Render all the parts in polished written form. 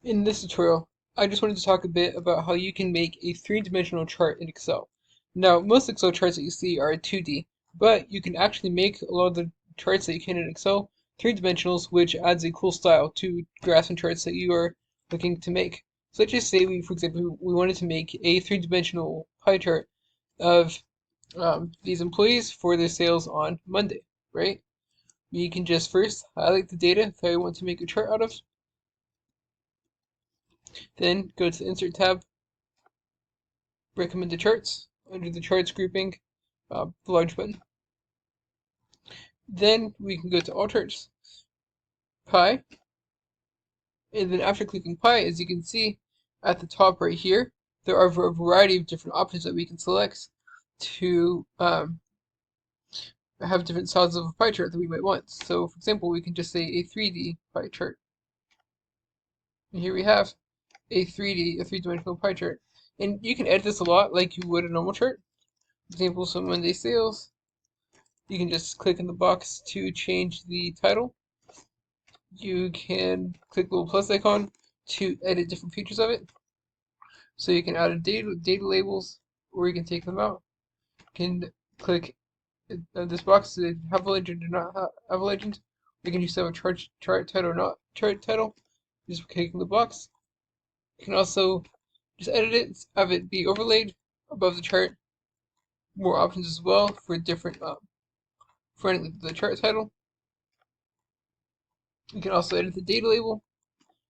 In this tutorial, I just wanted to talk a bit about how you can make a three-dimensional chart in Excel. Now, most Excel charts that you see are 2D, but you can actually make a lot of the charts that you can in Excel three-dimensionals, which adds a cool style to graphs and charts that you are looking to make. So let's just say for example, we wanted to make a three-dimensional pie chart of these employees for their sales on Monday, right? You can just first highlight the data that I want to make a chart out of, then go to the Insert tab, recommended charts, under the charts grouping, the large button. Then we can go to all charts, pie, and then after clicking pie, as you can see at the top right here, there are a variety of different options that we can select to have different styles of a pie chart that we might want. So for example, we can just say a 3D pie chart. And here we have a three-dimensional pie chart. And you can edit this a lot like you would a normal chart. For example, so Monday sales, you can just click in the box to change the title. You can click the little plus icon to edit different features of it. So you can add data labels, or you can take them out. You can click this box to have a legend or not have a legend. You can just have a chart title or not chart title. Just clicking the box. You can also just edit it, have it be overlaid above the chart. More options as well for different for the chart title. You can also edit the data label.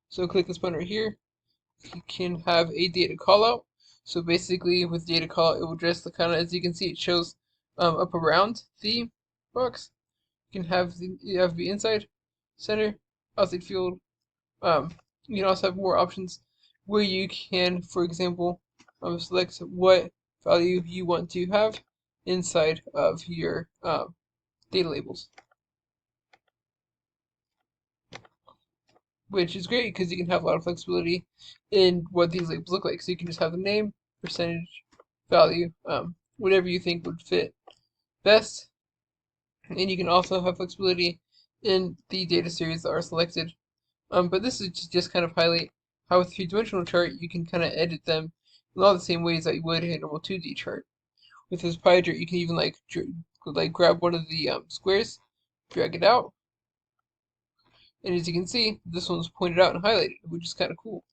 So click this button right here. You can have a data callout. So basically with data callout, it will just kind of, as you can see, it shows up around the box. You can have the inside, center, outside field. You can also have more options where you can, for example, select what value you want to have inside of your data labels, which is great because you can have a lot of flexibility in what these labels look like. So you can just have the name, percentage, value, whatever you think would fit best. And you can also have flexibility in the data series that are selected. But this is just kind of highlight how with a three-dimensional chart you can kind of edit them in all the same ways that you would in a normal 2D chart. With this pie chart, you can even like grab one of the squares, drag it out, and as you can see, this one's pointed out and highlighted, which is kind of cool.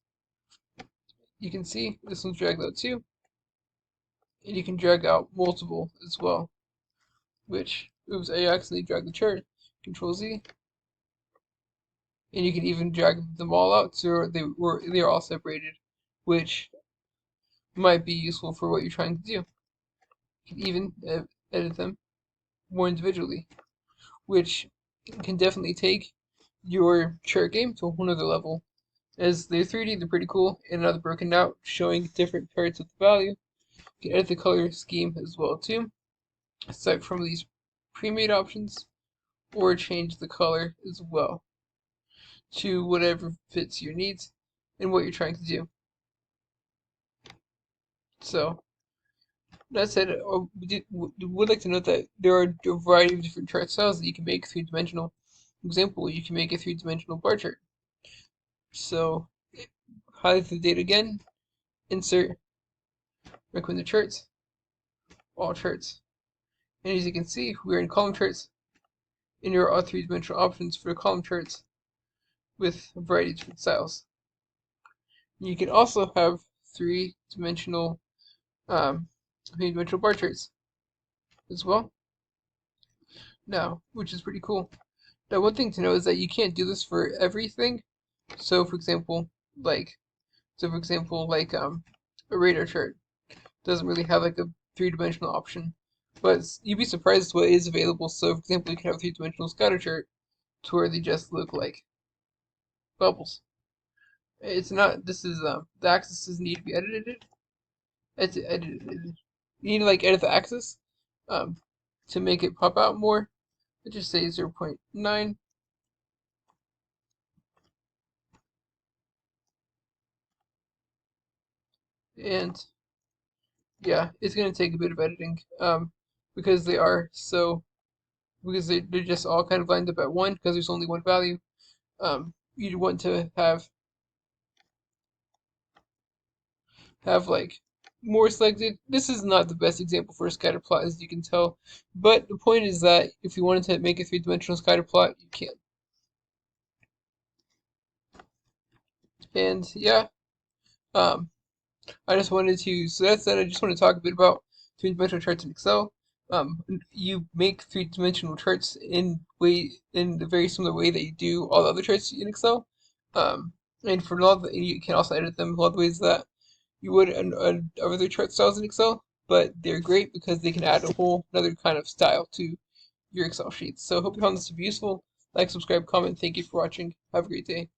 You can see this one's dragged out too, and you can drag out multiple as well. Which, oops, I accidentally dragged the chart. Control Z, and you can even drag them all out so they are all separated, which might be useful for what you're trying to do. You can even edit them more individually, which can definitely take your chart game to a whole nother level. As they're 3D, they're pretty cool, and now they're broken out, showing different parts of the value. You can edit the color scheme as well too, aside from these pre-made options, or change the color as well to whatever fits your needs and what you're trying to do. So that said, we would like to note that there are a variety of different chart styles that you can make three-dimensional. For example, you can make a three-dimensional bar chart. So highlight the data again, insert, recommend the charts, all charts. And as you can see, we're in column charts, and there are three-dimensional options for the column charts with a variety of different styles. You can also have three-dimensional bar charts as well. Now, which is pretty cool. Now, one thing to know is that you can't do this for everything. So, for example, a radar chart doesn't really have like a three-dimensional option, but you'd be surprised what is available. So, for example, you can have a three-dimensional scatter chart to where they just look like bubbles. It's not. This is the axes need to be edited. It's edited. You need to like edit the axis to make it pop out more. Let's just say 0.9. And yeah, it's gonna take a bit of editing because they're just all kind of lined up at one because there's only one value. You'd want to have have like more selected. This is not the best example for a scatter plot, as you can tell, but the point is that if you wanted to make a three-dimensional scatter plot, you can. And yeah, um, I just wanted to, so that's that. I just want to talk a bit about three-dimensional charts in Excel. You make three-dimensional charts in the very similar way that you do all the other charts in Excel. And for a lot of you can also edit them a lot of ways that you would in other chart styles in Excel. But they're great because they can add a whole another kind of style to your Excel sheets. So hope you found this to be useful. Like, subscribe, comment. Thank you for watching. Have a great day.